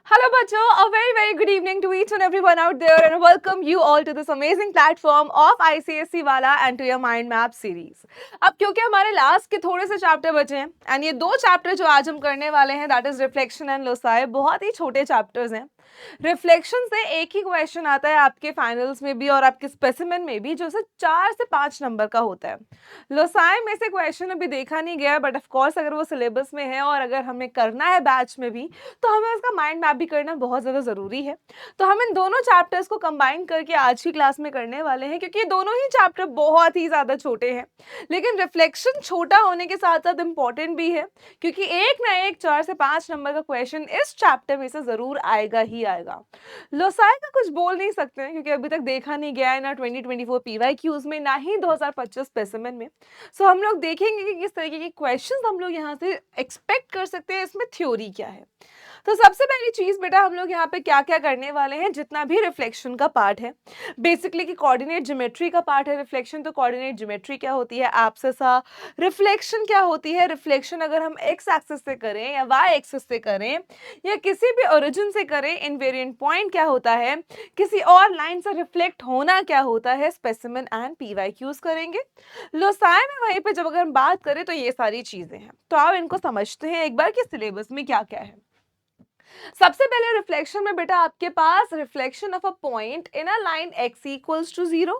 Hello, Bacho. A very, very good evening to each and everyone out there, and welcome you all to this amazing platform of ICSE Wala and to your Mind Map series. अब क्योंकि हमारे last के थोड़े से chapter बचे हैं and ये दो चैप्टर जो आज हम करने वाले हैं that is reflection and loci, बहुत ही छोटे चैप्टर्स हैं. रिफ्लेक्शन से एक ही क्वेश्चन आता है आपके फाइनल्स में भी और आपके स्पेसिमेन में भी, जो से 4 से 5 नंबर का होता है. लोसाई में से क्वेश्चन अभी देखा नहीं गया, बट ऑफ कोर्स अगर वो सिलेबस में है और अगर हमें करना है बैच में भी, तो हमें उसका माइंड मैप भी करना बहुत ज़्यादा ज़रूरी है. तो हम इन दोनों चैप्टर्स को कंबाइन करके आज की क्लास में करने वाले हैं, क्योंकि ये दोनों ही चैप्टर बहुत ही ज़्यादा छोटे हैं. लेकिन रिफ्लेक्शन छोटा होने के साथ साथ इंपॉर्टेंट भी है, क्योंकि एक ना एक 4 से 5 नंबर का क्वेश्चन इस चैप्टर में से ज़रूर आएगा ही आएगा. लोसाई का कुछ बोल नहीं सकते हैं, क्योंकि अभी तक देखा नहीं गया है ना 2024 पीवाईक्यूज में, ना ही 2025 स्पेसिमेन में. सो हम लोग देखेंगे कि किस तरीके के क्वेश्चंस हम लोग यहाँ से एक्सपेक्ट कर सकते हैं, इसमें थ्योरी क्या है. तो सबसे पहली चीज बेटा, हम लोग यहाँ पे क्या क्या करने वाले हैं, जितना भी रिफ्लेक्शन का पार्ट है, बेसिकली कि कोऑर्डिनेट ज्योमेट्री का पार्ट है रिफ्लेक्शन. तो कोऑर्डिनेट ज्योमेट्री क्या होती है, एब्सिसा. रिफ्लेक्शन क्या होती है, रिफ्लेक्शन अगर हम एक्स एक्सिस से करें या वाई एक्सिस से करें या किसी भी ओरिजिन से करें, इनवेरिएंट पॉइंट क्या होता है, किसी और लाइन से रिफ्लेक्ट होना क्या होता है, स्पेसिमेन एंड पीवाईक्यूज करेंगे. लोसाई में वहीं पे जब अगर हम बात करें तो ये सारी चीजें हैं. तो आप इनको समझते हैं एक बार कि सिलेबस में क्या क्या है. सबसे पहले रिफ्लेक्शन में बेटा आपके पास reflection of a point in a line x equals to 0.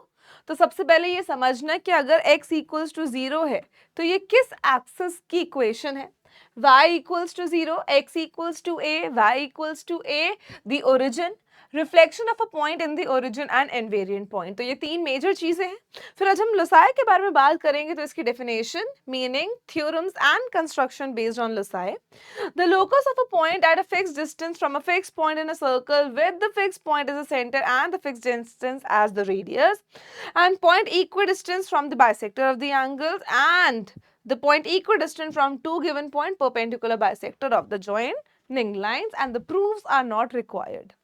तो सबसे पहले ये समझना कि अगर x इक्वल्स टू 0 है तो ये किस एक्सिस की इक्वेशन है. y equals to 0, x equals to a, y equals to a, the origin, reflection of a point in the origin and invariant point. तो ये तीन मेजर चीजें हैं. फिर आज हम लोसाई के बारे में बात करेंगे, तो इसकी definition, meaning, theorems and construction based on loci. The locus of a point at a fixed distance from a fixed point in a circle with the fixed point as a center and the fixed distance as the radius, and point equidistant from the bisector of the angles, and the point equidistant from two given point perpendicular bisector of the joining lines, and the proofs are not required.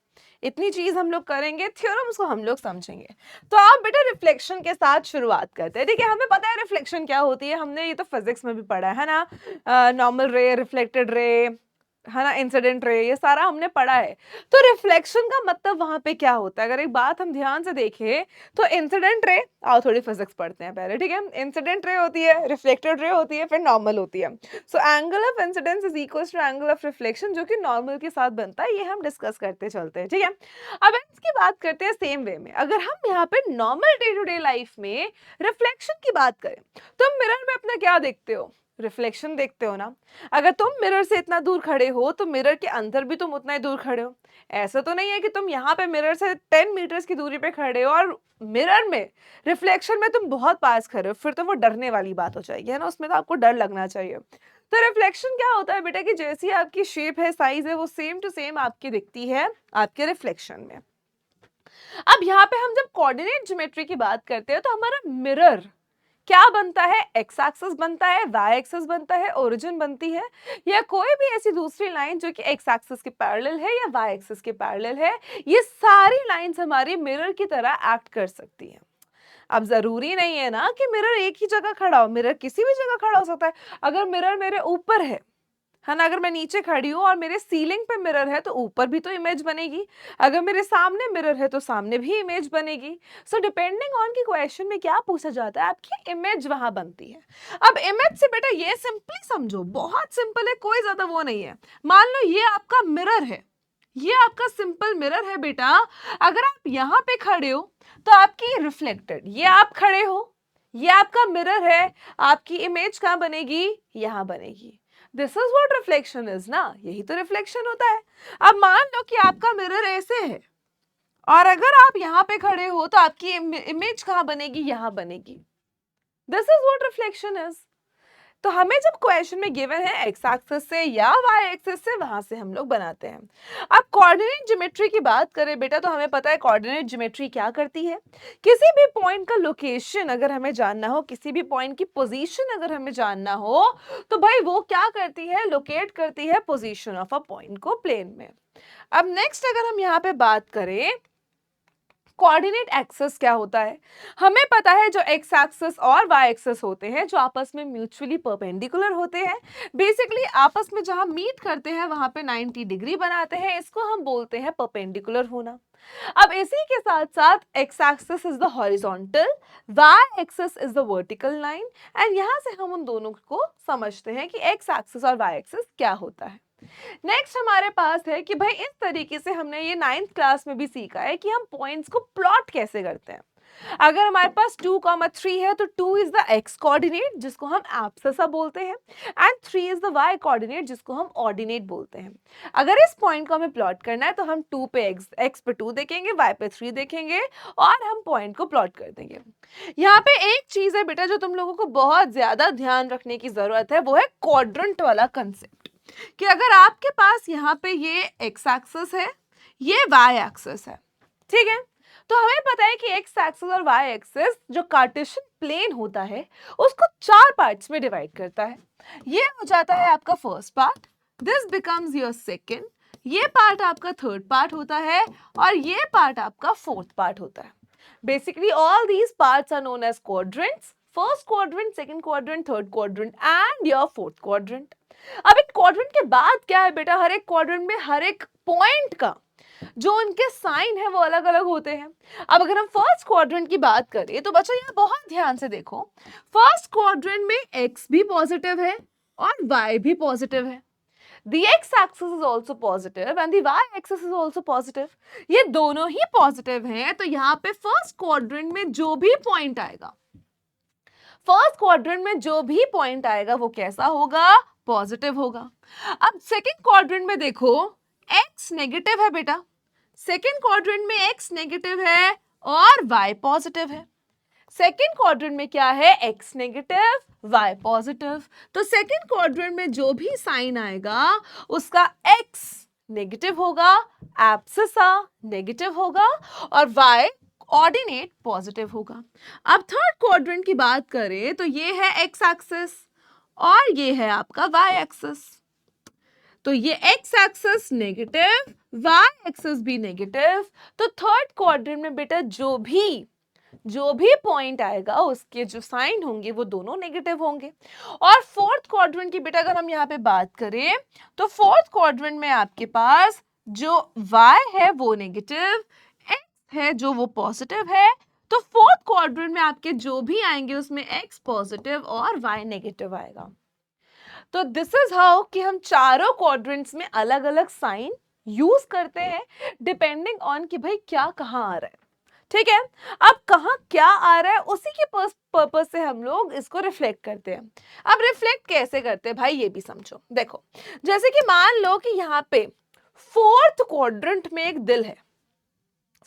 इतनी चीज हम लोग करेंगे, theorems को हम लोग समझेंगे. तो आप बेटा रिफ्लेक्शन के साथ शुरुआत करते हैं. ठीक है, हमें पता है रिफ्लेक्शन क्या होती है, हमने ये तो फिजिक्स में भी पढ़ा है ना. नॉर्मल रे, रिफ्लेक्टेड रे, है ना, इंसिडेंट रे, ये सारा हमने पढ़ा है. तो रिफ्लेक्शन का मतलब वहां पे क्या होता है, अगर एक बात हम ध्यान से देखें तो इंसिडेंट रे, आओ थोड़ी फिजिक्स पढ़ते हैं पहले. ठीक है, इंसिडेंट रे होती है, रिफ्लेक्टेड रे होती है, फिर नॉर्मल होती है. So angle of incidence is equal to angle of reflection, जो कि नॉर्मल के साथ बनता है. ये हम डिस्कस करते चलते हैं. ठीक है, अब इसकी बात करते हैं सेम वे में. अगर हम यहाँ पे normal day to day life में रिफ्लेक्शन की बात करें, तुम मिरर में अपना क्या देखते हो, रिफ्लेक्शन देखते हो ना. अगर तुम मिरर से इतना दूर खड़े हो तो मिरर के अंदर भी तुम उतना ही दूर खड़े हो. ऐसा तो नहीं है कि तुम यहाँ पे मिरर से 10 मीटर्स की दूरी पे खड़े हो और मिरर में रिफ्लेक्शन में तुम बहुत पास खड़े हो, फिर तो वो डरने वाली बात हो जाएगी, है ना. उसमें तो आपको डर लगना चाहिए. तो रिफ्लेक्शन क्या होता है बेटा, कि जैसी आपकी शेप है, साइज है, वो सेम टू सेम आपकी दिखती है आपके रिफ्लेक्शन में. अब यहाँ पे हम जब कोऑर्डिनेट ज्योमेट्री की बात करते हैं, तो हमारा मिरर क्या बनता है, एक्स एक्सिस बनता है, वाई एक्सिस बनता है, ओरिजिन बनती है, या कोई भी ऐसी दूसरी लाइन जो कि एक्स एक्सिस के पैरेलल है या वाई एक्सिस के पैरेलल है. ये सारी लाइंस हमारी मिरर की तरह एक्ट कर सकती हैं. अब जरूरी नहीं है ना कि मिरर एक ही जगह खड़ा हो, मिरर किसी भी जगह खड़ा हो सकता है. अगर मिरर मेरे ऊपर है ना, अगर मैं नीचे खड़ी हूँ और मेरे सीलिंग पे मिरर है तो ऊपर भी तो इमेज बनेगी. अगर मेरे सामने मिरर है तो सामने भी इमेज बनेगी. सो डिपेंडिंग ऑन की क्वेश्चन में क्या पूछा जाता है, आपकी इमेज वहां बनती है. अब इमेज से बेटा ये सिंपली समझो, बहुत सिंपल है, कोई ज्यादा वो नहीं है. मान लो ये आपका मिरर है, ये आपका सिंपल मिरर है बेटा. अगर आप यहाँ पे खड़े हो तो आपकी रिफ्लेक्टेड, ये आप खड़े हो, ये आपका मिरर है, आपकी इमेज कहाँ बनेगी, यहाँ बनेगी. This is what reflection is ना, यही तो रिफ्लेक्शन होता है. अब मान लो कि आपका मिरर ऐसे है और अगर आप यहाँ पे खड़े हो तो आपकी इमेज कहाँ बनेगी, यहाँ बनेगी. This is what reflection is. तो हमें जब क्वेश्चन में गिवन है एक्स एक्सिस से या वाई एक्सिस से, वहां से हम लोग बनाते हैं. अब कोऑर्डिनेट ज्योमेट्री की बात करें बेटा, तो हमें पता है कोऑर्डिनेट ज्योमेट्री क्या करती है. किसी भी पॉइंट का लोकेशन अगर हमें जानना हो, किसी भी पॉइंट की पोजीशन अगर हमें जानना हो, तो भाई वो क्या करती है, लोकेट करती है पोजीशन ऑफ अ पॉइंट को प्लेन में. अब नेक्स्ट अगर हम यहाँ पे बात करें कोऑर्डिनेट एक्सिस क्या होता है? हमें पता है जो एक्स एक्सिस और वाई एक्सिस होते हैं जो आपस में म्यूचुअली परपेंडिकुलर होते हैं, बेसिकली आपस में जहां मीट करते हैं वहां पे 90 डिग्री बनाते हैं, इसको हम बोलते हैं परपेंडिकुलर होना। अब इसी के साथ साथ X axis is the horizontal, Y axis is the vertical line, and यहां से हम उन दोनों को समझते हैं कि एक्स एक्सिस और वाई एक्सिस क्या होता है। नेक्स्ट हमारे पास है कि भाई इस तरीके से हमने ये 9th क्लास में भी सीखा है कि हम पॉइंट्स को प्लॉट कैसे करते हैं। अगर हमारे पास 2,3 है तो 2 इज द एक्स कोऑर्डिनेट जिसको हम एब्ससा बोलते हैं, and 3 is the Y coordinate जिसको हम ऑर्डिनेट बोलते हैं। अगर इस पॉइंट को हमें प्लॉट करना है तो हम 2 पे x पे 2 देखेंगे, y पे 3 देखेंगे और हम पॉइंट को प्लॉट कर देंगे। यहाँ पे एक चीज है बेटा जो तुम लोगों को बहुत ज्यादा ध्यान रखने की जरूरत है, वो है क्वाड्रेंट वाला कंसेप्ट, कि अगर आपके पास यहाँ पे ये एक्स एक्सिस है, ये वाई एक्सिस है, ठीक है, तो हमें पता है कि एक्स एक्सिस और वाई एक्सिस जो कार्टेशियन प्लेन होता है उसको 4 पार्ट्स में डिवाइड करता है। ये हो जाता है आपका first part, this becomes your second, ये पार्ट आपका थर्ड पार्ट होता है और ये पार्ट आपका फोर्थ पार्ट होता है। Basically all these parts are known as quadrants, first quadrant, second quadrant, third quadrant and your fourth quadrant. अब एक क्वाड्रेंट के बाद क्या है बेटा, हर एक क्वाड्रेंट में हर एक पॉइंट का जो उनके साइन है वो अलग अलग होते हैं। अब अगर हम फर्स्ट क्वाड्रेंट की बात करें तो बच्चा यहाँ बहुत ध्यान से देखो, फर्स्ट क्वाड्रेंट में x भी पॉजिटिव है और y भी पॉजिटिव है। The x axis is also positive and the y axis is also positive. ये दोनों ही पॉजिटिव हैं, तो यहाँ पे फर्स्ट क्वाड्रेंट में जो भी पॉइंट आएगा, फर्स्ट क्वाड्रेंट में जो भी पॉइंट आएगा वो कैसा होगा, पॉजिटिव होगा। अब सेकंड क्वाड्रेंट में देखो x नेगेटिव है बेटा, सेकंड क्वाड्रेंट में x नेगेटिव है और y पॉजिटिव है। सेकंड क्वाड्रेंट में क्या है, x नेगेटिव, y पॉजिटिव, तो सेकंड क्वाड्रेंट में जो भी साइन आएगा उसका x नेगेटिव होगा, एब्सिसा नेगेटिव होगा और y ऑर्डिनेट पॉजिटिव होगा। अब थर्ड क्वाड्रेंट की बात करें तो ये है एक्स एक्सिस और ये है आपका वाई एक्सिस, तो ये X axis negative, Y axis भी नेगेटिव, तो थर्ड क्वाड्रेंट में बेटा जो भी पॉइंट आएगा उसके जो साइन होंगे वो दोनों नेगेटिव होंगे। और फोर्थ क्वाड्रेंट की बेटा अगर हम यहाँ पे बात करें तो फोर्थ क्वाड्रेंट में आपके पास जो y है वो नेगेटिव, x है जो वो पॉजिटिव है, तो फोर्थ क्वाड्रेंट में आपके जो भी आएंगे उसमें x पॉजिटिव और y नेगेटिव आएगा। तो दिस इज हाउ कि हम चारों क्वाड्रेंट्स में अलग अलग साइन यूज करते हैं डिपेंडिंग ऑन कि भाई क्या कहाँ आ रहा है, ठीक है। अब कहाँ क्या आ रहा है उसी के पर्पस से हम लोग इसको रिफ्लेक्ट करते हैं। अब रिफ्लेक्ट कैसे करते हैं भाई ये भी समझो। देखो जैसे कि मान लो कि यहाँ पे फोर्थ क्वाड्रेंट में एक दिल है,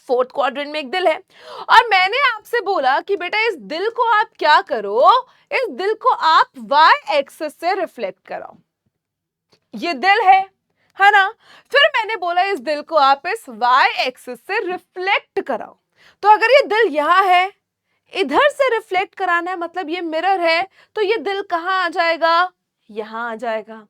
फोर्थ क्वाड्रेंट में एक दिल है और मैंने आपसे बोला कि बेटा इस दिल को आप क्या करो, इस दिल को आप y एक्सिस से रिफ्लेक्ट कराओ। ये दिल है ना, फिर मैंने बोला इस दिल को आप इस y एक्सिस से रिफ्लेक्ट कराओ। तो अगर ये दिल यहाँ है, इधर से रिफ्लेक्ट कराना है, मतलब ये मिरर है, तो ये दिल कहाँ आ जाएगा, यहाँ आ जाएगा।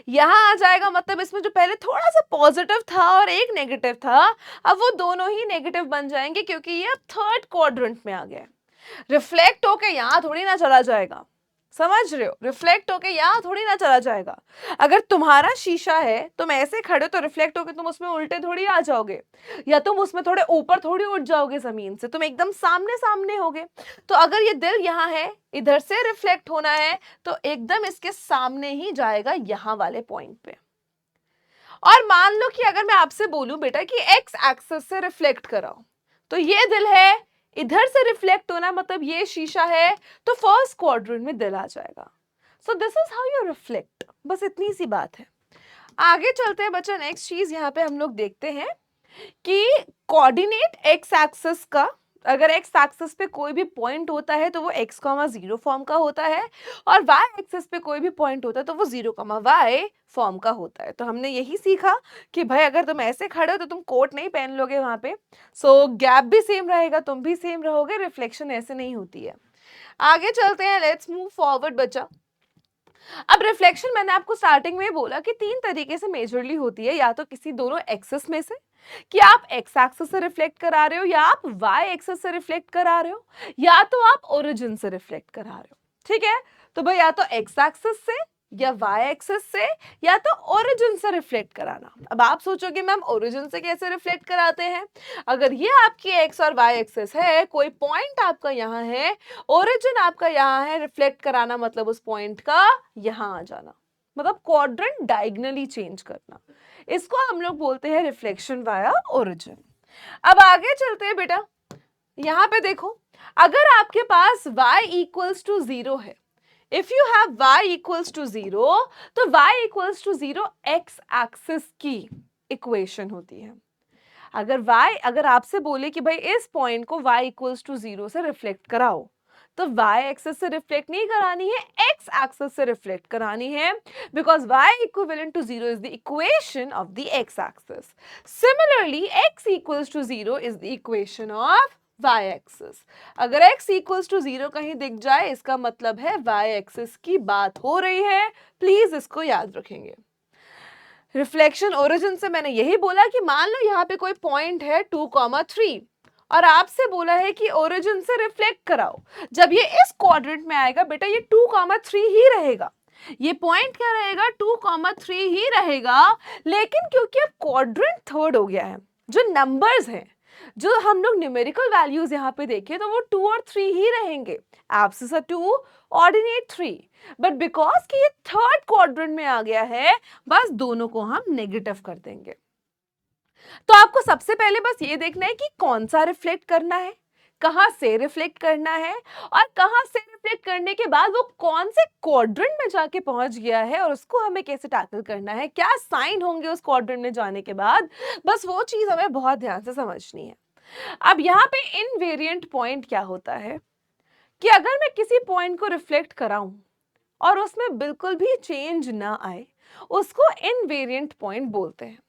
यहाँ आ जाएगा मतलब इसमें जो पहले थोड़ा सा पॉजिटिव था और एक नेगेटिव था, अब वो दोनों ही नेगेटिव बन जाएंगे क्योंकि ये अब थर्ड क्वाड्रेंट में आ गया। रिफ्लेक्ट होके यहाँ थोड़ी ना चला जाएगा, समझ रहे हो, रिफ्लेक्ट होके यहाँ थोड़ी ना चला जाएगा। अगर तुम्हारा शीशा है, तुम ऐसे खड़े हो तो रिफ्लेक्ट होके तुम उसमें उल्टे थोड़ी आ जाओगे, या तुम उसमें थोड़े ऊपर थोड़ी उठ जाओगे जमीन से, तुम एकदम सामने सामने होगे। तो अगर ये दिल यहाँ है, इधर से रिफ्लेक्ट होना है तो एकदम इसके सामने ही जाएगा यहाँ वाले पॉइंट पे। और मान लो कि अगर मैं आपसे बोलूं बेटा कि एक्स एक्सिस से रिफ्लेक्ट कराओ, तो ये दिल है, इधर से रिफ्लेक्ट होना मतलब ये शीशा है, तो फर्स्ट क्वाड्रेंट में दिल आ जाएगा। So this is how you reflect, बस इतनी सी बात है। आगे चलते हैं बच्चा, नेक्स्ट चीज यहाँ पे हम लोग देखते हैं कि कोऑर्डिनेट एक्स एक्सिस का, अगर एक्स एक्सिस पे कोई भी पॉइंट होता है तो वो x,0 फॉर्म का होता है और y एक्सिस पे कोई भी पॉइंट होता है तो वो 0,y फॉर्म का होता है। तो हमने यही सीखा कि भाई अगर तुम ऐसे खड़े हो तो तुम कोट नहीं पहन लोगे वहां पे, सो गैप भी सेम रहेगा, तुम भी सेम रहोगे, रिफ्लेक्शन ऐसे नहीं होती है। आगे चलते हैं, लेट्स मूव फॉरवर्ड बच्चा। अब रिफ्लेक्शन मैंने आपको स्टार्टिंग में ही बोला कि तीन तरीके से मेजरली होती है, या तो किसी दोनों एक्सिस में से कि आप एक्स एक्सिस से रिफ्लेक्ट करा रहे हो, या आप वाई एक्सिस से रिफ्लेक्ट करा रहे हो, या तो आप ओरिजिन से रिफ्लेक्ट करा रहे हो। ठीक है, तो भाई या तो एक्स एक्सिस से या वाई एक्सिस से या तो ओरिजिन से रिफ्लेक्ट कराना। अब आप सोचोगे मैम ओरिजिन से कैसे रिफ्लेक्ट कराते हैं? अगर ये आपकी एक्स और वाई एक्सिस है, कोई पॉइंट आपका यहाँ है, ओरिजिन आपका यहाँ है, रिफ्लेक्ट कराना मतलब उस पॉइंट का यहाँ आ जाना, मतलब क्वाड्रेंट डायगोनली चेंज करना। इसको हम लोग बोलते हैं रिफ्लेक्शन वाया ओरिजिन। अब आगे चलते हैं बेटा, यहाँ पे देखो, अगर आपके पास y इक्वल्स टू 0 है, if you have y equals to 0, तो y equals to 0 x axis की इक्वेशन होती है। अगर आपसे बोले कि भाई इस पॉइंट को y इक्वल्स टू 0 से रिफ्लेक्ट कराओ, तो y एक्सिस से रिफ्लेक्ट नहीं करानी है, x एक्सिस से रिफ्लेक्ट करानी है, because y equivalent to 0 is the equation of the x axis. Similarly x equals to 0 is the equation of y axis. अगर x इक्वल्स टू 0 कहीं दिख जाए, इसका मतलब है y एक्सिस की बात हो रही है। प्लीज इसको याद रखेंगे। रिफ्लेक्शन ओरिजिन से मैंने यही बोला कि मान लो यहाँ पे कोई पॉइंट है 2,3 और आपसे बोला है कि ओरिजिन से रिफ्लेक्ट कराओ। जब ये इस क्वाड्रेंट में आएगा बेटा, ये 2,3 ही रहेगा, ये पॉइंट क्या रहेगा, 2,3 ही रहेगा। लेकिन क्योंकि अब क्वाड्रेंट थर्ड हो गया है, जो नंबर्स हैं, जो हम लोग न्यूमेरिकल वैल्यूज यहाँ पे देखें, तो वो 2 और 3 ही रहेंगे, एब्सिस 2, ऑर्डिनेट 3। बट बिकॉज कि ये थर्ड क्वाड्रेंट में आ गया है, बस दोनों को हम नेगेटिव कर देंगे। तो आपको सबसे पहले बस ये देखना है कि कौन सा रिफ्लेक्ट करना है, कहां से रिफ्लेक्ट करना है, और कहां से रिफ्लेक्ट करने के बाद वो कौन से क्वाड्रेंट में जाके पहुंच गया है और उसको हमें कैसे टैकल करना है, क्या साइन होंगे उस क्वाड्रेंट में जाने के बाद, बस वो चीज हमें बहुत ध्यान से समझनी है। अब यहाँ पे इनवेरिएंट पॉइंट क्या होता है कि अगर मैं किसी पॉइंट को रिफ्लेक्ट कराऊं और उसमें बिल्कुल भी चेंज ना आए, उसको इनवेरिएंट पॉइंट बोलते हैं।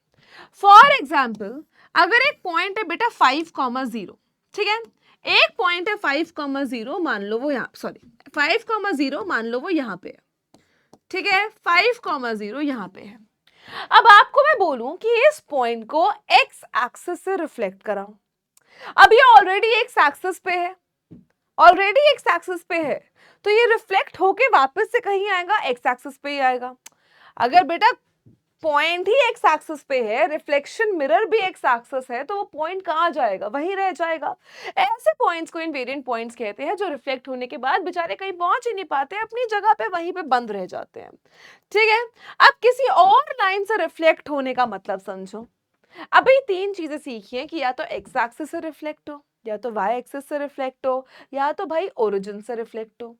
फॉर एग्जाम्पल, अगर एक पॉइंट है बेटा 5,0, ठीक है, एक पॉइंट है 5,0, मान लो वो यहाँ, सॉरी 5,0 मान लो वो यहाँ पे है, ठीक है, 5,0 यहाँ पे है। अब आपको मैं बोलूं कि इस पॉइंट को एक्स एक्सिस से रिफ्लेक्ट कराऊं। अब ये ऑलरेडी एक्स एक्सिस पे है, ऑलरेडी एक्स एक्सिस पे है, तो ये रिफ्लेक्ट होके वापस से कहीं आएगा, एक्स एक्सिस पे ही आएगा। अगर बेटा पॉइंट ही एक्स एक्सिस पे है, रिफ्लेक्शन मिरर भी एक्स एक्सिस है, तो वो पॉइंट कहाँ जाएगा, वहीं रह जाएगा। ऐसे पॉइंट्स को इनवेरिएंट पॉइंट्स कहते हैं, जो रिफ्लेक्ट होने के बाद बेचारे कहीं पहुंच ही नहीं पाते, अपनी जगह पे वहीं पे बंद रह जाते हैं। ठीक है, अब किसी और लाइन से रिफ्लेक्ट होने का मतलब समझो। अभी तीन चीजें सीखिए कि या तो एक्स एक्सिस से रिफ्लेक्ट हो, या तो वाई एक्सिस से रिफ्लेक्ट हो, या तो भाई ओरिजिन से रिफ्लेक्ट हो।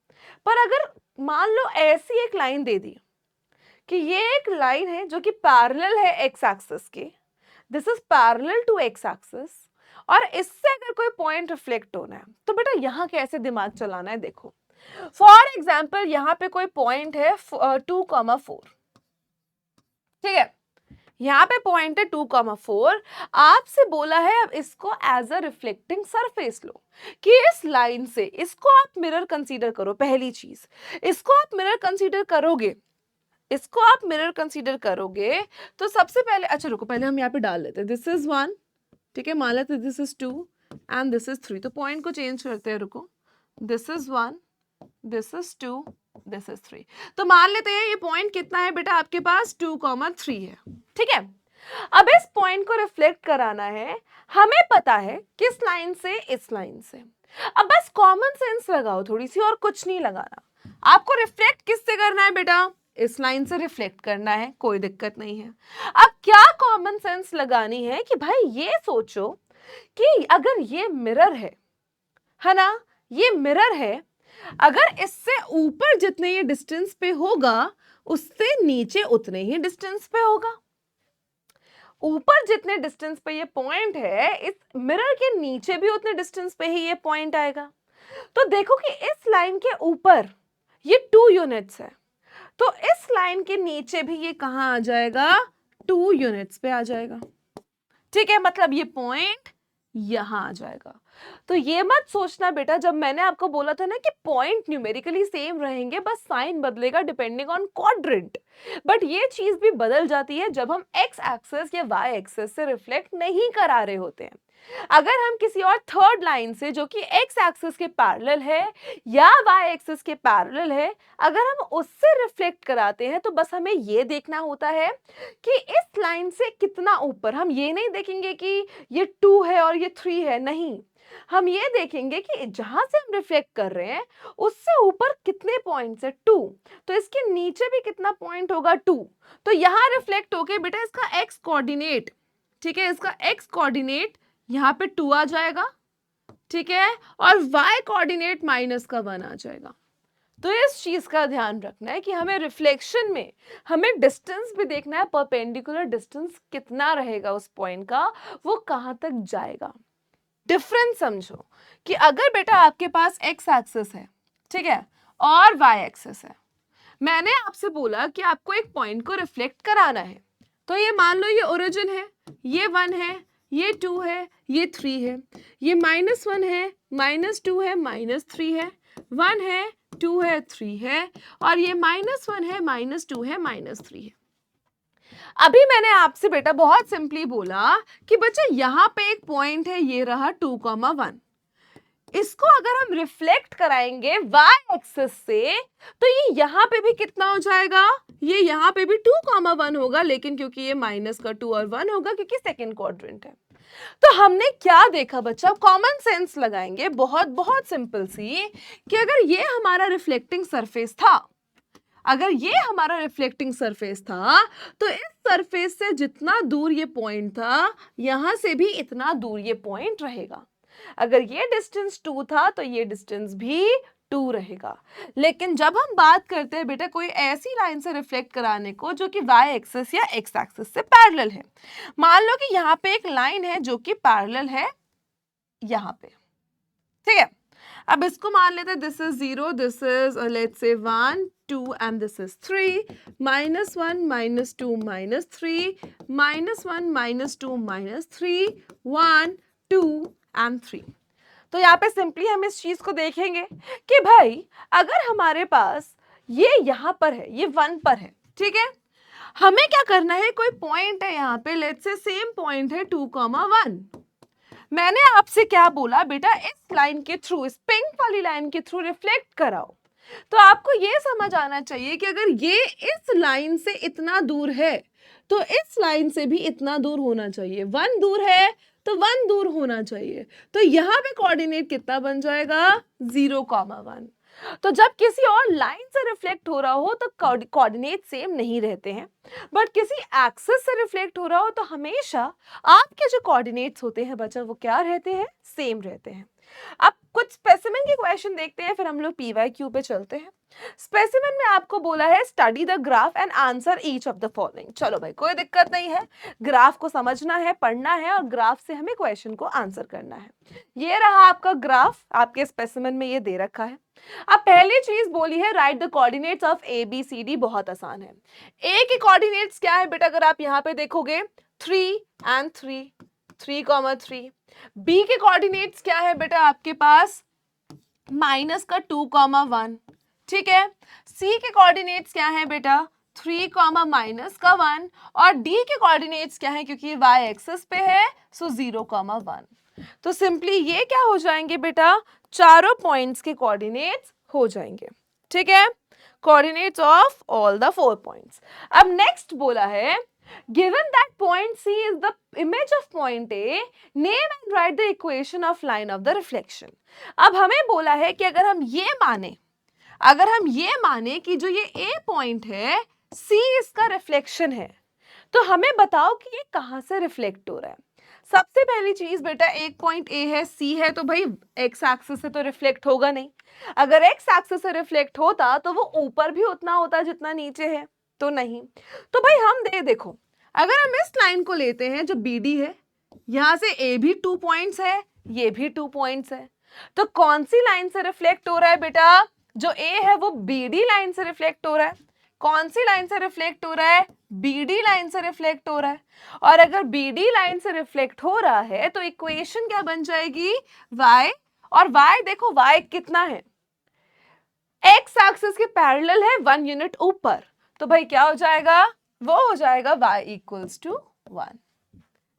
पर अगर मान लो ऐसी एक लाइन दे दी कि ये एक लाइन है जो कि पैरेलल है एक्स एक्सिस के, this is parallel to X axis, और इससे अगर कोई पॉइंट रिफ्लेक्ट होना है, तो बेटा यहाँ कैसे दिमाग चलाना है देखो। फॉर एग्जाम्पल, यहाँ पे कोई पॉइंट है 2,4, ठीक है, यहाँ पे पॉइंट है 2,4, आपसे बोला है अब इसको एज अ रिफ्लेक्टिंग सरफेस लो, कि इस लाइन से इसको आप मिरर कंसीडर करो। पहली चीज, इसको आप मिरर कंसीडर करोगे, इसको आप मिरर कंसीडर करोगे, तो सबसे पहले, अच्छा रुको, पहले हम यहाँ पे डाल लेते हैं, दिस इज 1, ठीक है, मान लेते हैं this is 2 and this is 3, तो पॉइंट को चेंज करते हैं, रुको, this is 1, this is 2, this is 3, तो मान लेते हैं ये पॉइंट कितना है बेटा आपके पास 2,3 है, ठीक है। अब इस पॉइंट को रिफ्लेक्ट कराना है, हमें पता है किस लाइन से, इस लाइन से। अब बस कॉमन सेंस लगाओ थोड़ी सी, और कुछ नहीं लगाना। आपको रिफ्लेक्ट किससे करना है बेटा, इस लाइन से रिफ्लेक्ट करना है, कोई दिक्कत नहीं है। अब क्या कॉमन सेंस लगानी है कि भाई ये सोचो कि अगर ये मिरर है ना, ये मिरर है, अगर इससे ऊपर जितने ये डिस्टेंस पे होगा, उससे नीचे उतने ही डिस्टेंस पे होगा। ऊपर जितने डिस्टेंस पे ये पॉइंट है, इस मिरर के नीचे भी उतने डिस्टेंस पे ही ये पॉइंट आएगा। तो देखो कि इस लाइन के ऊपर ये 2 यूनिट्स है, तो इस लाइन के नीचे भी ये कहां आ जाएगा, 2 यूनिट्स पे आ जाएगा। ठीक है, मतलब ये पॉइंट यहाँ आ जाएगा। तो ये मत सोचना बेटा, जब मैंने आपको बोला था ना कि पॉइंट न्यूमेरिकली सेम रहेंगे, बस साइन बदलेगा डिपेंडिंग ऑन क्वाड्रेंट, बट ये चीज भी बदल जाती है जब हम एक्स एक्सिस या वाई एक्सिस से रिफ्लेक्ट नहीं करा रहे होते हैं। अगर हम किसी और थर्ड लाइन से जो कि एक्स एक्सिस के पैरेलल है या वाई एक्सिस के पैरेलल है, अगर हम उससे रिफ्लेक्ट कराते हैं तो बस हमें ये देखना होता है कि इस लाइन से कितना ऊपर। हम ये नहीं देखेंगे कि ये 2 है और ये 3 है, नहीं, हम ये देखेंगे कि जहां से हम रिफ्लेक्ट कर रहे हैं उससे ऊपर कितने पॉइंट्स है, 2, तो इसके नीचे भी कितना पॉइंट होगा, 2, तो यहां रिफ्लेक्ट होके बेटा इसका एक्स कोऑर्डिनेट, ठीक है, इसका एक्स कोऑर्डिनेट यहाँ पे 2 आ जाएगा, ठीक है, और y कोऑर्डिनेट माइनस का 1 आ जाएगा। तो इस चीज का ध्यान रखना है कि हमें रिफ्लेक्शन में हमें डिस्टेंस भी देखना है, परपेंडिकुलर डिस्टेंस कितना रहेगा उस पॉइंट का, वो कहां तक जाएगा। डिफरेंस समझो कि अगर बेटा आपके पास x एक्सिस है, ठीक है, और y एक्सिस है, मैंने आपसे बोला कि आपको एक पॉइंट को रिफ्लेक्ट कराना है, तो ये मान लो ये ओरिजिन है, ये 1 है, ये 2 है, ये 3 है, ये -1 है, -2 है, -3 है, 1 है, 2 है, 3 है, और ये -1 है, -2 है, -3 है। अभी मैंने आपसे बेटा बहुत सिंपली बोला कि बच्चा यहाँ पे एक पॉइंट है, ये रहा 2,1, इसको अगर हम रिफ्लेक्ट कराएंगे y एक्सिस से तो ये यहाँ पे भी कितना हो जाएगा, ये यहाँ पे भी 2,1 होगा, लेकिन क्योंकि ये माइनस का 2 और 1 होगा क्योंकि सेकेंड क्वाड्रेंट है। तो हमने क्या देखा बच्चा, कॉमन सेंस लगाएंगे, बहुत बहुत सिंपल सी, कि अगर ये हमारा रिफ्लेक्टिंग सरफेस था, अगर ये हमारा रिफ्लेक्टिंग सरफेस था तो इस सरफेस से जितना दूर ये पॉइंट था, यहां से भी इतना दूर ये पॉइंट रहेगा। अगर ये डिस्टेंस 2 था तो ये डिस्टेंस भी 2 रहेगा। लेकिन जब हम बात करते हैं बेटा कोई ऐसी लाइन से रिफ्लेक्ट कराने को जो कि y एक्सिस या x एक्सिस से पैरेलल है, मान लो कि यहाँ पे एक लाइन है जो कि पैरेलल है यहाँ पे, ठीक है, अब इसको मान लेते हैं this is 0, this is let's say 1, 2 and this is 3, -1, -2, -3, -1, -2, -3, 1, 2 and 3। तो यहाँ पे सिंपली हम इस चीज को देखेंगे कि भाई अगर हमारे पास ये यहाँ पर है, ये 1 पर है, ठीक है, हमें क्या करना है, कोई पॉइंट है यहाँ पे, लेट्स से सेम पॉइंट है 2,1, मैंने आपसे क्या बोला बेटा, इस लाइन के थ्रू, इस पिंक वाली लाइन के थ्रू रिफ्लेक्ट कराओ। तो आपको ये समझ आना चाहिए कि अगर ये इस लाइन से इतना दूर है तो इस लाइन से भी इतना दूर होना चाहिए, 1 दूर है तो 1 दूर होना चाहिए, तो यहाँ पे कोऑर्डिनेट कितना बन जाएगा, 0,1। तो जब किसी और लाइन से रिफ्लेक्ट हो रहा हो तो कोऑर्डिनेट सेम नहीं रहते हैं, बट किसी एक्सिस से रिफ्लेक्ट हो रहा हो तो हमेशा आपके जो कोऑर्डिनेट्स होते हैं बच्चा वो क्या रहते हैं, सेम रहते हैं। अब कुछ स्पेसिमेन के क्वेश्चन देखते हैं, फिर हम लोग PYQ पे चलते हैं। स्पेसिमेन में आपको बोला है study the graph and answer each of the following. चलो भाई कोई दिक्कत नहीं है, ग्राफ को समझना है, पढ़ना है और ग्राफ से हमें क्वेश्चन को आंसर करना है। ये रहा आपका ग्राफ, आपके स्पेसिमेन में ये दे रखा है। अब पहली चीज बोली है write the coordinates of ABCD, बहुत आसान है। ए के कोऑर्डिनेट्स क्या है बेटा, अगर आप यहाँ पे देखोगे 3 and 3, 3,3। बी के कोऑर्डिनेट्स क्या है बेटा आपके पास, माइनस का 2,1, ठीक है। सी के कोऑर्डिनेट्स क्या है बेटा, 3, माइनस का 1, और डी के कोऑर्डिनेट्स क्या है, क्योंकि y एक्सिस पे है सो 0,1। तो सिंपली ये क्या हो जाएंगे बेटा, चारों पॉइंट्स के कोऑर्डिनेट्स हो जाएंगे, ठीक है, coordinates of all the 4 points. अब नेक्स्ट बोला है given that point C is the image of point A, name and write the equation of line of the reflection। अब हमें बोला है कि अगर हम ये माने कि जो ये A पॉइंट है C इसका रिफ्लेक्शन है, तो हमें बताओ कि ये कहां से रिफ्लेक्ट हो रहा है। सबसे पहली चीज बेटा, एक पॉइंट A है, C है, तो भाई x एक्सिस से तो रिफ्लेक्ट होगा नहीं। अगर x एक्सिस से रिफ्लेक्ट होता तो वो ऊपर भी उतना होता जितना नीचे है, तो नहीं। तो भाई हम देखो, अगर हम इस लाइन को लेते हैं जो BD है, यहां से A भी 2 पॉइंट्स है, ये भी 2 पॉइंट्स है, तो कौन सी लाइन से रिफ्लेक्ट हो रहा है बेटा, जो A है वो BD लाइन से रिफ्लेक्ट हो रहा है, कौन सी लाइन से रिफ्लेक्ट हो रहा है? BD लाइन से रिफ्लेक्ट हो रहा है। और अगर BD लाइन से रिफ्लेक्ट हो रहा है तो इक्वेशन क्या बन जाएगी? y, और y देखो y कितना है? x एक्सिस के पैरेलल है 1 यूनिट ऊपर, तो भाई क्या हो जाएगा? वो हो जाएगा y equals to 1।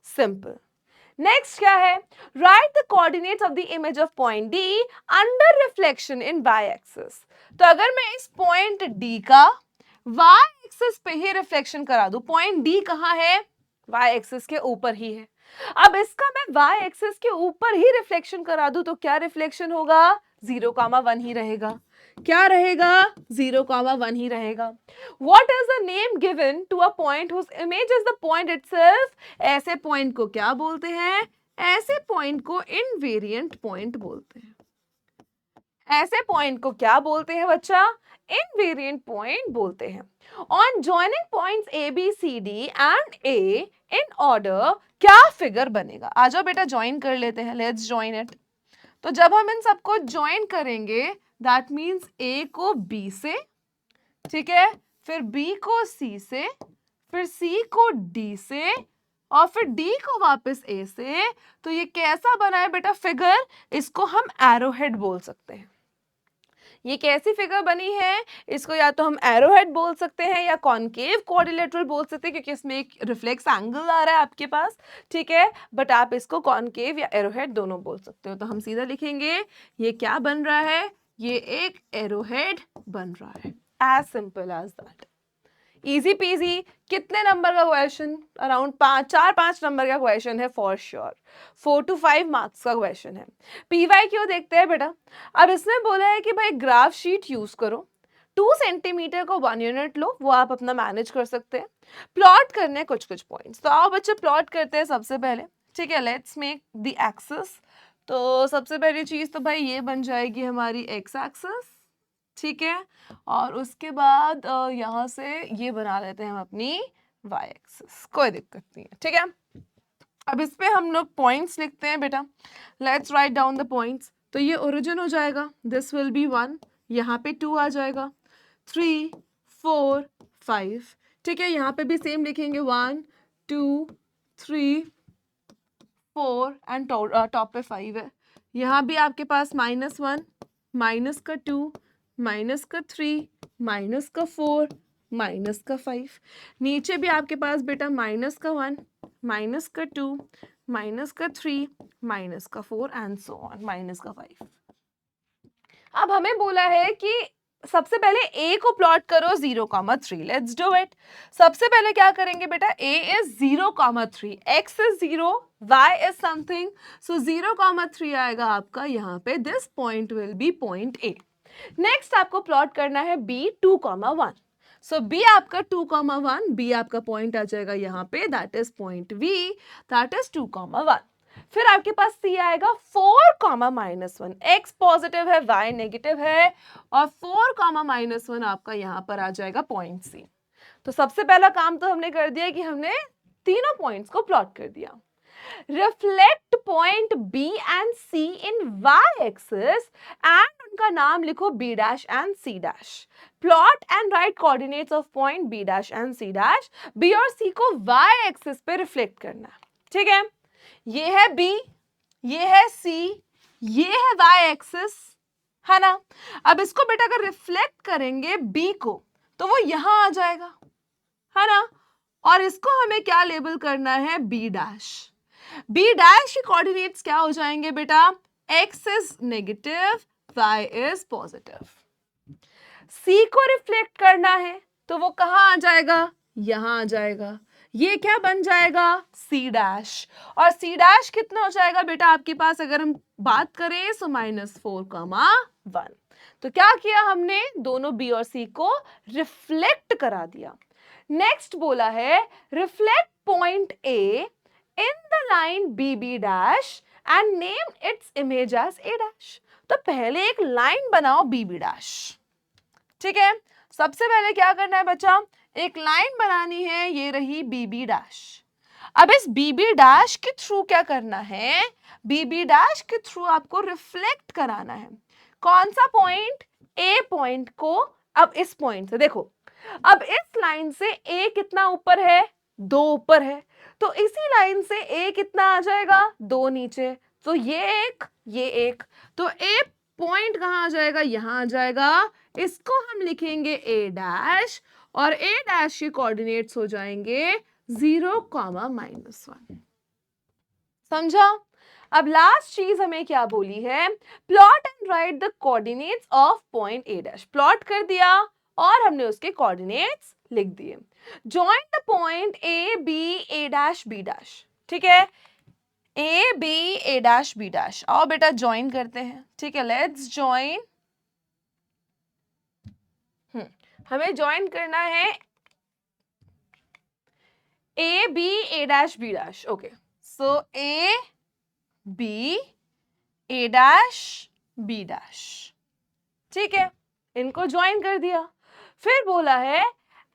Simple. Next क्या है? Write the coordinates of the image of point D under reflection in y axis. तो अगर मैं इस पॉइंट D का y एक्सिस पे ही रिफ्लेक्शन करा दूं, पॉइंट D कहां है? y एक्सिस के ऊपर ही है। अब इसका मैं y एक्सिस के ऊपर ही रिफ्लेक्शन करा दूं तो क्या रिफ्लेक्शन होगा? 0,1 ही रहेगा। क्या रहेगा? 0,1 ही रहेगा। What is the name given to a point whose image is the point itself? ऐसे पॉइंट को क्या बोलते हैं? ऐसे पॉइंट को इनवेरिएंट पॉइंट बोलते हैं। ऐसे पॉइंट को क्या बोलते हैं बच्चा? इनवेरिएंट पॉइंट बोलते हैं। On joining points A, B, C, D and A in order क्या फिगर बनेगा? आ जाओ बेटा ज्वाइन कर लेते हैं, लेट्स ज्वाइन इट। तो जब हम इन सबको ज्वाइन करेंगे दैट मीन्स A को B से, ठीक है, फिर B को C से, फिर C को D से, और फिर D को वापस A से, तो ये कैसा बना है बेटा फिगर? इसको हम एरोहेड बोल सकते हैं। ये कैसी फिगर बनी है? इसको या तो हम एरोहेड बोल सकते हैं या कॉनकेव क्वाड्रिलेटरल बोल सकते हैं, क्योंकि इसमें एक रिफ्लेक्स एंगल आ रहा है आपके पास, ठीक है, बट आप इसको कॉनकेव या एरोहेड दोनों बोल सकते हो। तो हम सीधा लिखेंगे ये क्या बन रहा है? ये एक एरोहेड बन रहा है। As simple as that. Easy peasy. कितने नंबर का क्वेश्चन? अराउंड 4-5 नंबर का क्वेश्चन है फॉर श्योर। 4 to 5 मार्क्स का क्वेश्चन है। PYQ देखते हैं बेटा। अब इसमें बोला है कि भाई ग्राफ शीट यूज करो, 2 सेंटीमीटर को 1 यूनिट लो, वो आप अपना मैनेज कर सकते हैं। प्लॉट करने कुछ कुछ पॉइंट्स, तो आओ बच्चे प्लॉट करते हैं सबसे पहले, ठीक है। Let's make the axis. तो सबसे पहली चीज तो भाई ये बन जाएगी हमारी एक्स एक्सिस, ठीक है, और उसके बाद यहाँ से ये बना लेते हैं हम अपनी y एक्सिस, कोई दिक्कत नहीं है, ठीक है। अब इस पे हम लोग पॉइंट्स लिखते हैं बेटा। Let's write down the points. तो ये ओरिजिन हो जाएगा, दिस विल बी 1, यहाँ पे 2 आ जाएगा, 3, 4, 5, ठीक है। यहाँ पे भी सेम लिखेंगे 1, 2, 3, 4 एंड टॉप पे 5 है। यहाँ भी आपके पास -1, माइनस का 2, माइनस का 3, माइनस का 4, माइनस का 5। नीचे भी आपके पास बेटा माइनस का 1, माइनस का 2, माइनस का 3, माइनस का 4 एंड सो ऑन, माइनस का 5। अब हमें बोला है कि सबसे पहले A को प्लॉट करो 0,3। Let's do it. सबसे पहले क्या करेंगे बेटा? A is 0,3, X is 0, Y is something, so 0,3 आएगा आपका यहाँ पे। This point will be point A। Next आपको प्लॉट करना है B 2,1। सो B आपका 2,1, B आपका पॉइंट आ जाएगा यहाँ पे, that is point V, that is 2,1। फिर आपके पास C आएगा 4,-1, X पॉजिटिव है, Y नेगेटिव है, और 4,-1 आपका यहाँ पर आ जाएगा पॉइंट C। तो सबसे पहला काम तो हमने कर दिया कि हमने तीनों पॉइंट्स को प्लॉट कर दिया। Reflect point B and C in Y axis and उनका नाम लिखो B dash and C dash. Plot and right coordinates of point B dash and C dash. B और C को Y एक्सिस पे reflect करना है, ठीक है। ये है B, ये है C, ये है Y एक्सिस, है ना। अब इसको बेटा अगर रिफ्लेक्ट करेंगे B को तो वो यहां आ जाएगा, है ना, और इसको हमें क्या लेबल करना है? B dash. B डैश के कोऑर्डिनेट्स क्या हो जाएंगे बेटा? X is negative, Y is positive. C को रिफ्लेक्ट करना है तो वो कहां आ जाएगा? यहां आ जाएगा। ये क्या बन जाएगा? C dash. और C डैश कितना हो जाएगा बेटा आपके पास अगर हम बात करें? सो -4,1। तो क्या किया हमने? दोनों B और C को रिफ्लेक्ट करा दिया। नेक्स्ट बोला है reflect point A in the line BB dash and name its image as A dash। तो पहले एक लाइन बनाओ BB dash, ठीक है। सबसे पहले क्या करना है बच्चा? एक लाइन बनानी है, ये रही BB dash। अब इस BB dash के थ्रू क्या करना है? BB dash के थ्रू आपको रिफ्लेक्ट कराना है। कौन सा पॉइंट? A पॉइंट को। अब इस पॉइंट से देखो, अब इस लाइन से ए कितना ऊपर है, 2 ऊपर है, तो इसी लाइन से ए कितना आ जाएगा, 2 नीचे, तो ये एक, तो ए पॉइंट कहाँ आ जाएगा, यहां आ जाएगा। इसको हम लिखेंगे ए डैश, और ए डैश के कोऑर्डिनेट्स हो जाएंगे 0, -1। समझा? अब लास्ट चीज हमें क्या बोली है, plot and write the coordinates of point A dash. Plot कर दिया और हमने उसके कोऑर्डिनेट्स लिख दिए। Join the point A B A dash B dash, ठीक है, A B A dash B dash. आओ बेटा ज्वाइन करते हैं, ठीक है, लेट्स ज्वाइन। हमें ज्वाइन करना है A B A dash B dash. Okay, so A B A dash B dash, ठीक है, इनको ज्वाइन कर दिया। फिर बोला है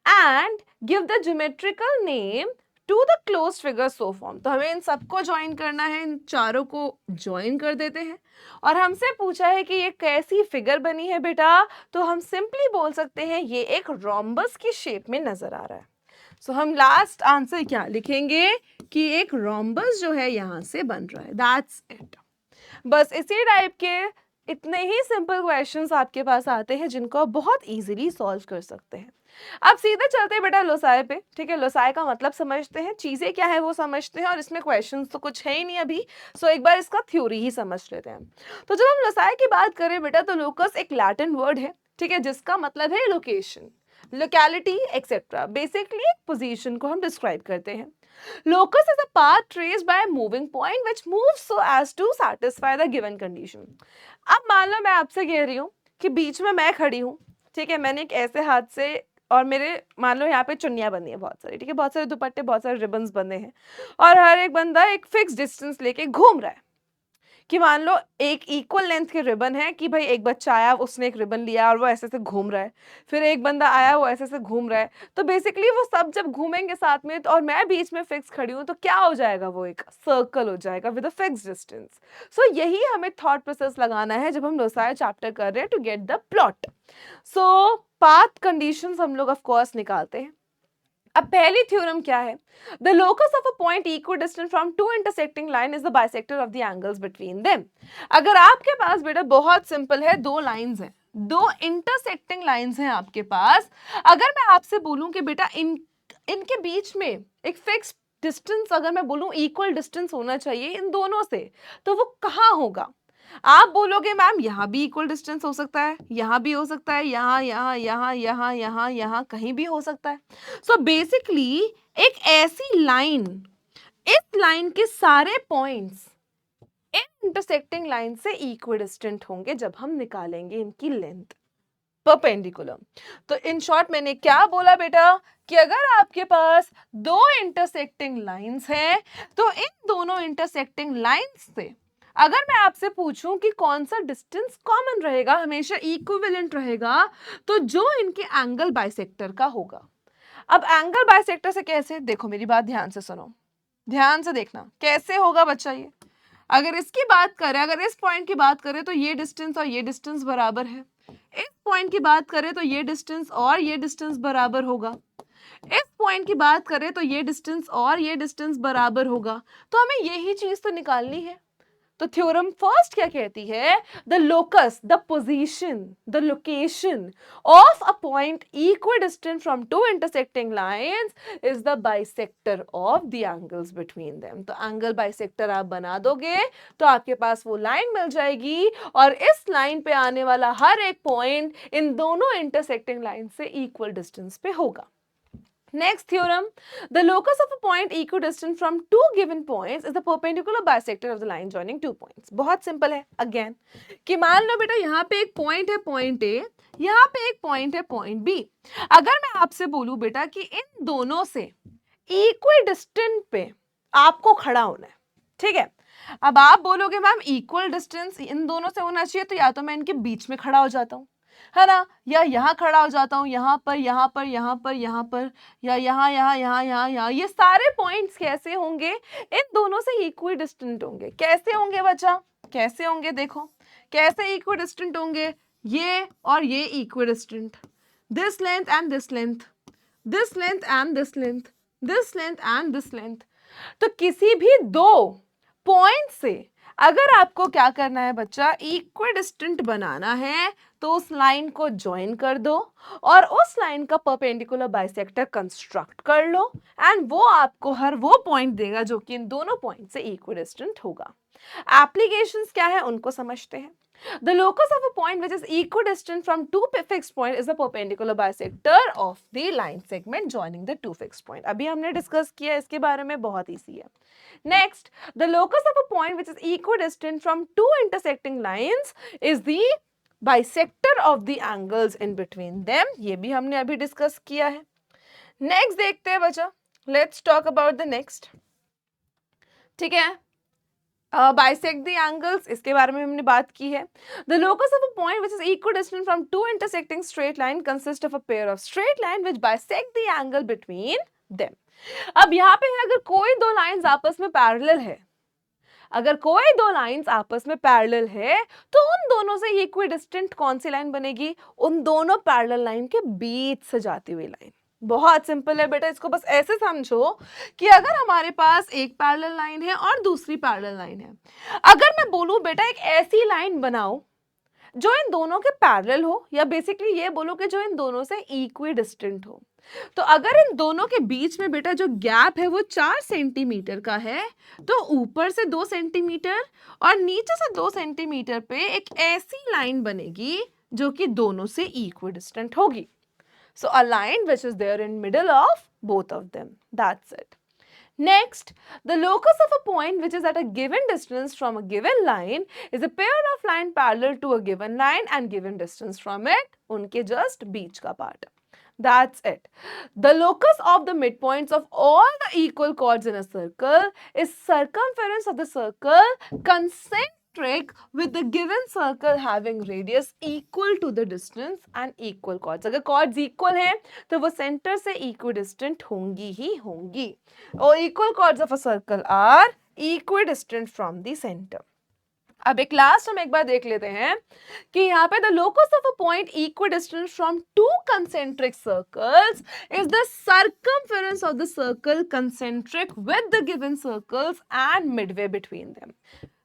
and give the geometrical name to the closed figure so form. तो हमें इन सबको ज्वाइन करना है, इन चारों को ज्वाइन कर देते हैं। और हमसे पूछा है कि ये कैसी फिगर बनी है बेटा, तो हम सिंपली बोल सकते हैं ये एक रोम्बस की शेप में नजर आ रहा है। सो हम लास्ट आंसर क्या लिखेंगे कि एक रोम्बस जो है यहां से बन रहा है, दैट्स इट। बस इसी टाइप के इतने ही सिंपल क्वेश्चंस आपके पास आते हैं जिनको आप बहुत इजीली सॉल्व कर सकते हैं। अब सीधे चलते हैं बेटा लोसाय पे, ठीक है, लोसाय का मतलब समझते हैं, चीजें क्या है वो समझते हैं, और इसमें क्वेश्चंस तो कुछ है ही नहीं अभी, सो एक बार इसका थ्योरी ही समझ लेते हैं। तो जब हम लोसाय की बात करें बेटा, तो लोकस एक लैटिन वर्ड है, ठीक है, जिसका मतलब है लोकेशन, लोकेलिटी एक्सेट्रा। बेसिकली एक पोजीशन को हम डिस्क्राइब करते हैं। Locus is a path traced by a moving point which moves so as to satisfy the given condition. अब मान लो मैं आपसे कह रही हूँ कि बीच में मैं खड़ी हूँ, ठीक है, मैंने एक ऐसे हाथ से, और मेरे मान लो यहाँ पे चुन्नियाँ बंधी हैं बहुत सारी, ठीक है, बहुत सारे दुपट्टे, बहुत सारे रिबन्स बंधे हैं, और हर एक बंदा एक फिक्स डिस्टेंस लेके घूम रहा है। कि मान लो एक इक्वल लेंथ के रिबन है, कि भाई एक बच्चा आया, उसने एक रिबन लिया और वो ऐसे से घूम रहा है, फिर एक बंदा आया, वो ऐसे से घूम रहा है, तो बेसिकली वो सब जब घूमेंगे साथ में, तो और मैं बीच में फिक्स खड़ी हूँ, तो क्या हो जाएगा, वो एक सर्कल हो जाएगा विद अ फिक्स डिस्टेंस। सो यही हमें थॉट प्रोसेस लगाना है जब हम लोसाय चैप्टर कर रहे हैं, to get the plot. So path conditions हम लोग ऑफ कोर्स निकालते हैं। अब पहली थ्योरम क्या है, the locus of a point equidistant from two intersecting line is the bisector of the angles between them. अगर आपके पास बेटा बहुत सिंपल है, दो लाइंस हैं, दो इंटरसेक्टिंग लाइंस हैं आपके पास, अगर मैं आपसे बोलूं कि बेटा इनके बीच में एक फिक्स डिस्टेंस, अगर मैं बोलूं इक्वल डिस्टेंस होना चाहिए इन दोनों से, तो वो कहाँ होगा? आप बोलोगे मैम यहाँ भी इक्वल डिस्टेंस हो सकता है, यहाँ भी हो सकता है, यहाँ यहाँ यहाँ यहाँ यहाँ यहाँ कहीं भी हो सकता है। सो बेसिकली एक ऐसी लाइन, इस लाइन के सारे पॉइंट्स इन इंटरसेक्टिंग लाइन से इक्विडिस्टेंट होंगे जब हम निकालेंगे इनकी लेंथ परपेंडिकुलर। तो इन शॉर्ट मैंने क्या बोला बेटा, कि अगर आपके पास दो इंटरसेक्टिंग लाइंस हैं, तो इन दोनों इंटरसेक्टिंग लाइंस से अगर मैं आपसे पूछूं कि कौन सा डिस्टेंस कॉमन रहेगा, हमेशा इक्विवेलेंट रहेगा, तो जो इनके एंगल बाइसेक्टर का होगा। अब एंगल बाइसेक्टर से कैसे, देखो मेरी बात ध्यान से सुनो, ध्यान से देखना कैसे होगा बच्चा। ये अगर इसकी बात करें, अगर इस पॉइंट की बात करें, तो ये डिस्टेंस और ये डिस्टेंस बराबर है। इस पॉइंट की बात करें तो ये डिस्टेंस और ये डिस्टेंस बराबर होगा। इस पॉइंट की बात करें तो ये डिस्टेंस और ये डिस्टेंस बराबर होगा। तो हमें यही चीज तो निकालनी है। तो थ्योरम फर्स्ट क्या कहती है, the locus, the position, the location of a point equidistant from two intersecting lines is the bisector of the angles between them. तो एंगल बाइसेक्टर आप बना दोगे तो आपके पास वो लाइन मिल जाएगी, और इस लाइन पे आने वाला हर एक पॉइंट इन दोनों इंटरसेक्टिंग लाइन से इक्वल डिस्टेंस पे होगा। Next theorem, the locus of a point equidistant from two given points is the perpendicular bisector of the line joining two points. बहुत सिंपल है again, कि मान लो बेटा यहाँ पे एक पॉइंट है पॉइंट A, यहाँ पे एक पॉइंट है पॉइंट B। अगर मैं आपसे बोलूं बेटा कि इन दोनों से इक्विडिस्टेंट पे आपको खड़ा होना है, ठीक है, अब आप बोलोगे मैम इक्वल डिस्टेंस इन दोनों से होना चाहिए, तो या तो मैं इनके बीच में खड़ा हो जाता हूँ, है ना, या यहाँ खड़ा हो जाता हूँ, यहाँ पर यहाँ पर यहाँ पर यहाँ पर, या यहाँ यहाँ यहाँ यहाँ यहाँ। ये सारे पॉइंट्स कैसे होंगे, इन दोनों से इक्वी डिस्टेंट होंगे। कैसे होंगे बच्चा, कैसे होंगे, देखो कैसे इक्वी डिस्टेंट होंगे, ये और ये equi distant, this length and this length, this length and this length, this length and this length. तो किसी भी दो पॉइंट से अगर आपको क्या करना है बच्चा, इक्विडिस्टेंट बनाना है, तो उस लाइन को ज्वाइन कर दो और उस लाइन का परपेंडिकुलर बाइसेक्टर कंस्ट्रक्ट कर लो एंड वो आपको हर वो पॉइंट देगा जो कि इन दोनों पॉइंट से इक्विडिस्टेंट होगा. एप्लीकेशंस क्या है उनको समझते हैं. The locus of a point which is equidistant from two fixed point is the perpendicular bisector of the line segment joining the two fixed point. अभी हमने डिस्कस किया इसके बारे में, बहुत ईजी है. Next, the locus of a point which is equidistant from two intersecting lines is the bisector of the angles in between them. ये भी हमने अभी डिस्कस किया है. Next देखते हैं बच्चा. Let's talk about the next. ठीक है, bisect the angles, इसके बारे में हमने बात की है. The locus of a point which is equidistant from two intersecting straight line consists of a pair of straight line which bisect the angle between them. अब यहाँ पे है, अगर कोई दो लाइंस आपस में पैरेलल है, अगर कोई दो लाइंस आपस में पैरेलल है तो उन दोनों से इक्विडिस्टेंट कौन सी लाइन बनेगी, उन दोनों पैरेलल लाइन के बीच से जाती हुई लाइन. बहुत सिंपल है बेटा, इसको बस ऐसे समझो कि अगर हमारे पास एक पैरेलल लाइन है और दूसरी पैरेलल लाइन है, अगर मैं बोलूं बेटा एक ऐसी लाइन बनाओ जो इन दोनों के पैरेलल हो, या बेसिकली ये बोलो कि जो इन दोनों से इक्विडिस्टेंट हो, तो अगर इन दोनों के बीच में बेटा जो गैप है वो 4 सेंटीमीटर का है, तो ऊपर से 2 सेंटीमीटर और नीचे से 2 सेंटीमीटर पे एक ऐसी लाइन बनेगी जो कि दोनों से इक्विडिस्टेंट होगी. So a line which is there in middle of both of them. That's it. Next, the locus of a point which is at a given distance from a given line is a pair of line parallel to a given line and given distance from it. उनके just बीच का part. That's it. The locus of the midpoints of all the equal chords in a circle is circumference of the circle concentric with the given circle having radius equal to the distance and equal chords. अगर chords equal हैं तो वो center से equidistant होंगी ही होंगी. और equal chords of a circle are equidistant from the center. अब एक लास्ट हम एक बार देख लेते हैं कि यहाँ पे the locus of a point equidistant from two concentric circles is the circumference of the circle concentric with the given circles and midway between them.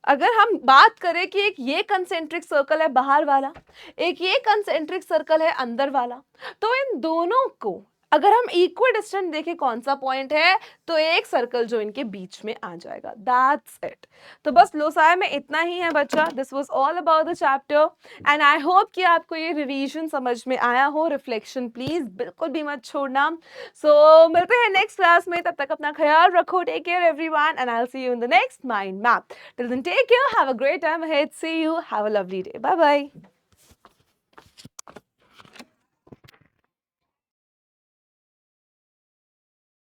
अगर हम बात करें कि एक ये कंसेंट्रिक सर्कल है बाहर वाला, एक ये कंसेंट्रिक सर्कल है अंदर वाला, तो इन दोनों को अगर हम इक्विडिस्टेंट देखें कौन सा पॉइंट है, तो एक सर्कल जो इनके बीच में आ जाएगा. That's it. तो बस लोसाय में इतना ही है बच्चा. This was all about the chapter and I hope कि आपको ये रिवीजन समझ में आया हो. रिफ्लेक्शन प्लीज बिल्कुल भी मत छोड़ना. सो मिलते हैं नेक्स्ट क्लास में, तब तक अपना ख्याल रखो. Take care everyone and I will see you in the next mind map. Till then take care, have a great time ahead. See you, have a lovely day. Bye bye.